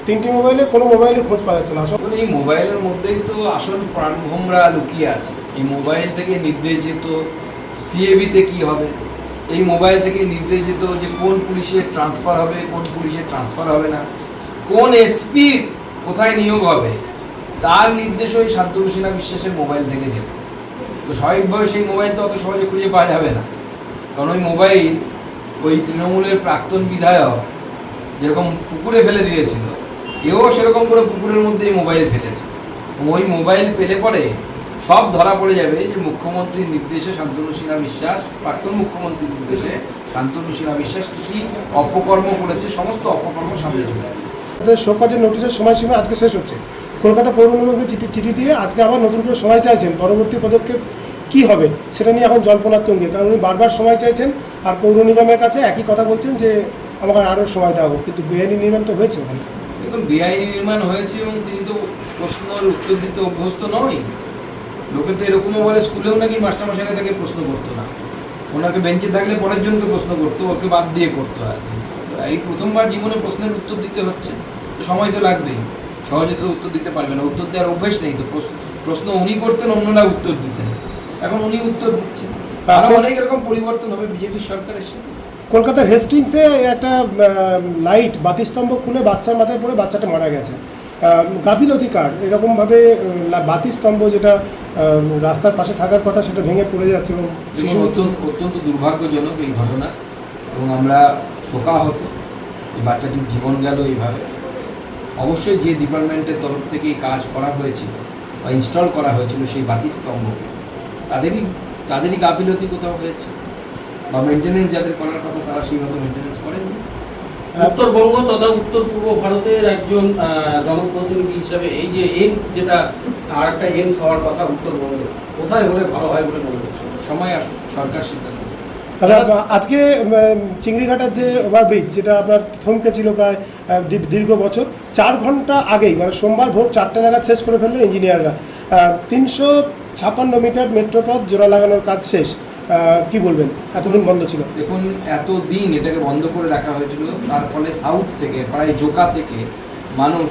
তিনটি মোবাইলে কোনো মোবাইলে খোঁজ পাওয়া যাচ্ছে না। আসলে এই মোবাইলের মধ্যেই তো আসল প্রাণভোমরা লুকিয়ে আছে। এই মোবাইল থেকে নির্দেশ যেত সিএবিতে কি হবে, এই মোবাইল থেকে নির্দেশ যেত যে কোন পুলিশের ট্রান্সফার হবে, কোন পুলিশের ট্রান্সফার হবে না, কোন এসপি কোথায় নিয়োগ হবে, তার নির্দেশ ওই শান্তনু সিনহা বিশ্বাসের মোবাইল থেকে যেত। তো স্বাভাবিকভাবে সেই মোবাইল তো অত সহজে খুঁজে পাওয়া যাবে না, কারণ ওই মোবাইল ওই তৃণমূলের প্রাক্তন বিধায়ক যেরকম পুকুরে ফেলে দিয়েছিল, এও সেরকম করে পুকুরের মধ্যে এই মোবাইল ফেলেছে। ওই মোবাইল পেলে পরে সব ধরা পড়ে যাবে যে মুখ্যমন্ত্রীর নির্দেশে শান্তনু সিনহা বিশ্বাস, প্রাক্তন মুখ্যমন্ত্রীর নির্দেশে শান্তনু সিনহা বিশ্বাস কী অপকর্ম করেছে, সমস্ত অপকর্ম সামনে চলে আসবে। শোকজের নোটিশের সময়সীমা আজকে শেষ হচ্ছে। কলকাতা পৌর নিগমকে চিঠি দিয়ে আজকে আবার নতুন করে সময় চাইছেন। পরবর্তী পদক্ষেপ কি হবে সেটা নিয়ে এখন জল্পনার তুঙ্গে, কারণ উনি বারবার সময় চাইছেন আর পৌর নিগমের কাছে একই কথা বলছেন যে আমাকে আরও সময় দেওয়া হোক, কিন্তু বেআইনি নির্মাণ তো হয়েছে ওখানে। দেখুন, বেআইনি নির্মাণ হয়েছে এবং তিনি তো প্রশ্নের উত্তর দিতে অভ্যস্ত নয়। লোকে তো এরকমও বলে স্কুলেও নাকি মাস্টারমশাইরা তাকে প্রশ্ন করতো না, ওনাকে বেঞ্চে থাকলে পরের জনকে প্রশ্ন করতো, ওকে বাদ দিয়ে করতো আর কি। এই প্রথমবার জীবনে প্রশ্নের উত্তর দিতে হচ্ছে, তো সময় তো লাগবেই, সহজে তো উত্তর দিতে পারবে না, উত্তর দেওয়ার অভ্যেস নেই। তো প্রশ্ন উনি করতেন, অন্যরা উত্তর দিতেন, এখন উনি উত্তর দিচ্ছেন। আরও অনেক এরকম পরিবর্তন হবে বিজেপির সরকারের সাথে। কলকাতার হেস্টিংসে একটা লাইট বাতিস্তম্ভ খুলে বাচ্চার মাথায় পড়ে বাচ্চাটা মারা গেছে। গাফিলতি কার এরকমভাবে বাতিস্তম্ভ যেটা রাস্তার পাশে থাকার কথা সেটা ভেঙে পড়ে যাচ্ছে এবং অত্যন্ত দুর্ভাগ্যজনক এই ঘটনা, এবং আমরা শোকাহত। এই বাচ্চাটির জীবন গেল এইভাবে। অবশ্যই যে ডিপার্টমেন্টের তরফ থেকে এই কাজ করা হয়েছিল বা ইনস্টল করা হয়েছিল সেই বাতিস্তম্ভকে, তাদেরই গাফিলতি কোথাও হয়েছে, বা মেনটেনেন্স যাদের করার কথা তারা সেইভাবে মেনটেনেন্স করেননি। উত্তরবঙ্গ তথা উত্তর পূর্ব ভারতের একজন জনপ্রতিনিধি হিসাবে এই যে এইমস, যেটা আর একটা এইমস হওয়ার কথা উত্তরবঙ্গে, কোথায় হলে ভালো হয় বলে মনে হচ্ছে? সময় আসুক, সরকার সিদ্ধান্ত। আজকে চিংড়িঘাটার যে ওভারব্রিজ যেটা আপনার থমকে ছিল প্রায় দীর্ঘ বছর, 4 ঘন্টা আগেই মানে সোমবার ভোর 4টে নাগাদ শেষ করে ফেললো ইঞ্জিনিয়াররা। 356 মিটার মেট্রোপথ জোড়া লাগানোর কাজ শেষ। কি বলবেন, এতদিন বন্ধ ছিল? দেখুন, এতদিন এটাকে বন্ধ করে রাখা হয়েছিল, তার ফলে সাউথ থেকে প্রায় জোকা থেকে মানুষ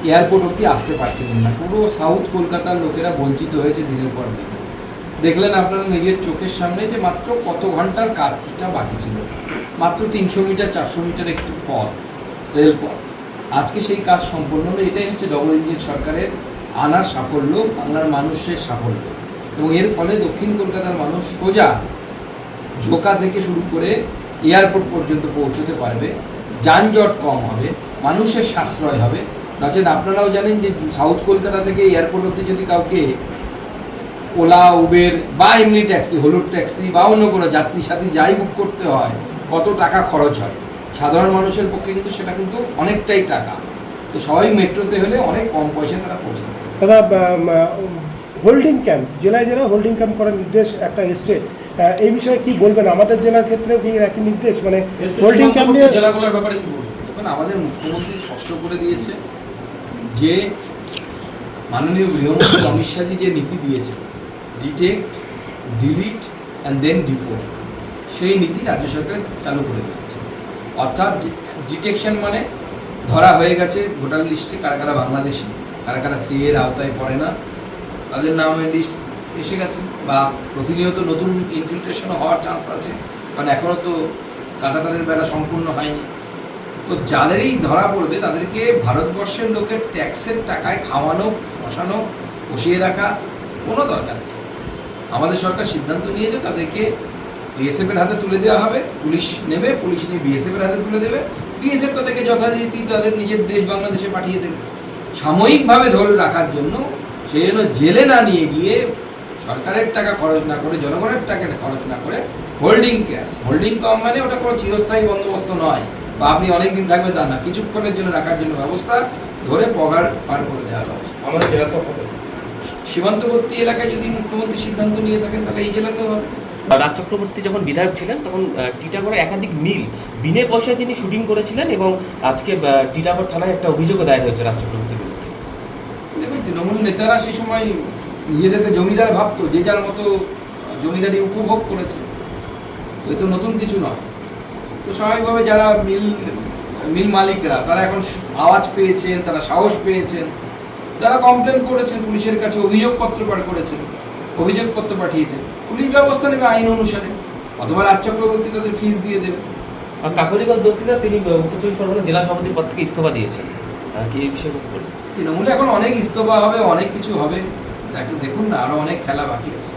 এয়ারপোর্ট অবধি আসতে পারছিলেন না। পুরো সাউথ কলকাতার লোকেরা বঞ্চিত হয়েছে দিনের পর দিন। দেখলেন আপনারা নিজের চোখের সামনে যে মাত্র কত ঘন্টার কাজটা বাকি ছিল, মাত্র 300 মিটার 400 মিটার একটু পথ, রেলপথ। আজকে সেই কাজ সম্পূর্ণ হলো। এটাই হচ্ছে ডবল ইঞ্জিন সরকারের আনার সাফল্য, বাংলার মানুষের সাফল্য। এবং এর ফলে দক্ষিণ কলকাতার মানুষ সোজা ঝোকা থেকে শুরু করে এয়ারপোর্ট পর্যন্ত পৌঁছতে পারবে, যানজট কম হবে, মানুষের সাশ্রয় হবে। নচেত আপনারাও জানেন যে সাউথ কলকাতা থেকে এয়ারপোর্ট অবধি যদি কাউকে ওলা, উবের বা এমনি ট্যাক্সি, হলুদ ট্যাক্সি বা অন্য কোনো যাত্রী সাথী যাই বুক করতে হয়, কত টাকা খরচ হয়। সাধারণ মানুষের পক্ষে কিন্তু সেটা কিন্তু অনেকটাই টাকা। তো সবাই মেট্রোতে হলে অনেক কম পয়সায় তারা পৌঁছতে পারে। দাদা, হোল্ডিং ক্যাম্প, জেলায় জেলায় হোল্ডিং ক্যাম্প করার নির্দেশ একটা এসছে, এই বিষয়ে কি বলবেন? আমাদের জেলার ক্ষেত্রে কি একই নির্দেশ, মানে হোল্ডিং ক্যাম্প নিয়ে জেলাগুলোর ব্যাপারে কি বলবেন? এখন আমাদের মুখ্যমন্ত্রী স্পষ্ট করে দিয়েছে যে মাননীয় গৃহমন্ত্রী অমিত শাহজি যে নীতি দিয়েছে, detect, delete and then deport, সেই নীতি রাজ্য সরকার চালু করে দিয়েছে। অর্থাৎ ডিটেকশন মানে ধরা হয়ে গেছে ভোটার লিস্টে কারা কারা বাংলাদেশি, কারা কারা সি এর আওতায় পড়ে না, তাদের নামের লিস্ট এসে গেছে, বা প্রতিনিয়ত নতুন ইনফিল্ট্রেশনও হওয়ার চান্স আছে, কারণ এখনও তো কাটাতারের বেলা সম্পূর্ণ হয়নি। তো যাদেরই ধরা পড়বে তাদেরকে ভারতবর্ষের লোকের ট্যাক্সের টাকায় খাওয়ানো, বসানো, বসিয়ে রাখা কোনো দরকার নেই। আমাদের সরকার সিদ্ধান্ত নিয়েছে তাদেরকে বিএসএফের হাতে তুলে দেওয়া হবে, পুলিশ নেবে, পুলিশ নিয়ে বিএসএফের হাতে তুলে দেবে, বিএসএফ তাদেরকে যথারীতি তাদের নিজের দেশ বাংলাদেশে পাঠিয়ে দেবে। সাময়িকভাবে ধরে রাখার জন্য, সেই জন্য জেলে না নিয়ে গিয়ে সরকারের টাকা খরচ না করে, জনগণের টাকা খরচ না করে হোল্ডিং ক্যাম্প, হোল্ডিং ক্যাম্প মানে ওটা কোনো চিরস্থায়ী বন্দোবস্ত নয়, বা আপনি অনেক দিন থাকবেন তা না, কিছুক্ষণের জন্য রাখার জন্য ব্যবস্থা, ধরে পগার পার করে দেওয়ার ব্যবস্থা। আমাদের জেলা তো সীমান্তবর্তী এলাকায় যদি মুখ্যমন্ত্রী সিদ্ধান্ত নিয়ে থাকেন তাহলে এই জেলাতেও হবে। রাজ চক্রবর্তী যখন বিধায়ক ছিলেন তখন টিটাগড়ে একাধিক মিল বিনে পয়সায় তিনি শুটিং করেছিলেন, এবং আজকে টিটাগড় থানায় একটা অভিযোগও দায়ের হয়েছে রাজ চক্রবর্তীর বিরুদ্ধে। দেখুন, তৃণমূল নেতারা সেই সময় নিজেদেরকে জমিদার ভাবতো, যে যার মতো জমিদারি উপভোগ করেছে, তো এ তো নতুন কিছু নয়। তো স্বাভাবিকভাবে যারা মিল মিল মালিকরা তারা এখন আওয়াজ পেয়েছেন, তারা সাহস পেয়েছেন, তারা কমপ্লেন করেছেন পুলিশের কাছে, অভিযোগপত্র পাঠ করেছেন, অভিযোগপত্র পাঠিয়েছেন, পুলিশ ব্যবস্থা নেবে আইন অনুসারে, অথবা রাজ চক্রবর্তী তাদের ফিস দিয়ে দেবে। আর কাকলিগঞ্জ দস্তিদার তিনি উত্তর চব্বিশ পরগনা জেলা সভাপতির পদ থেকে ইস্তফা দিয়েছেন, কি এই বিষয়ে কথা বলবেন? তৃণমূলে এখন অনেক ইস্তফা হবে, অনেক কিছু হবে, দেখুন না, আরো অনেক খেলা বাকি আছে।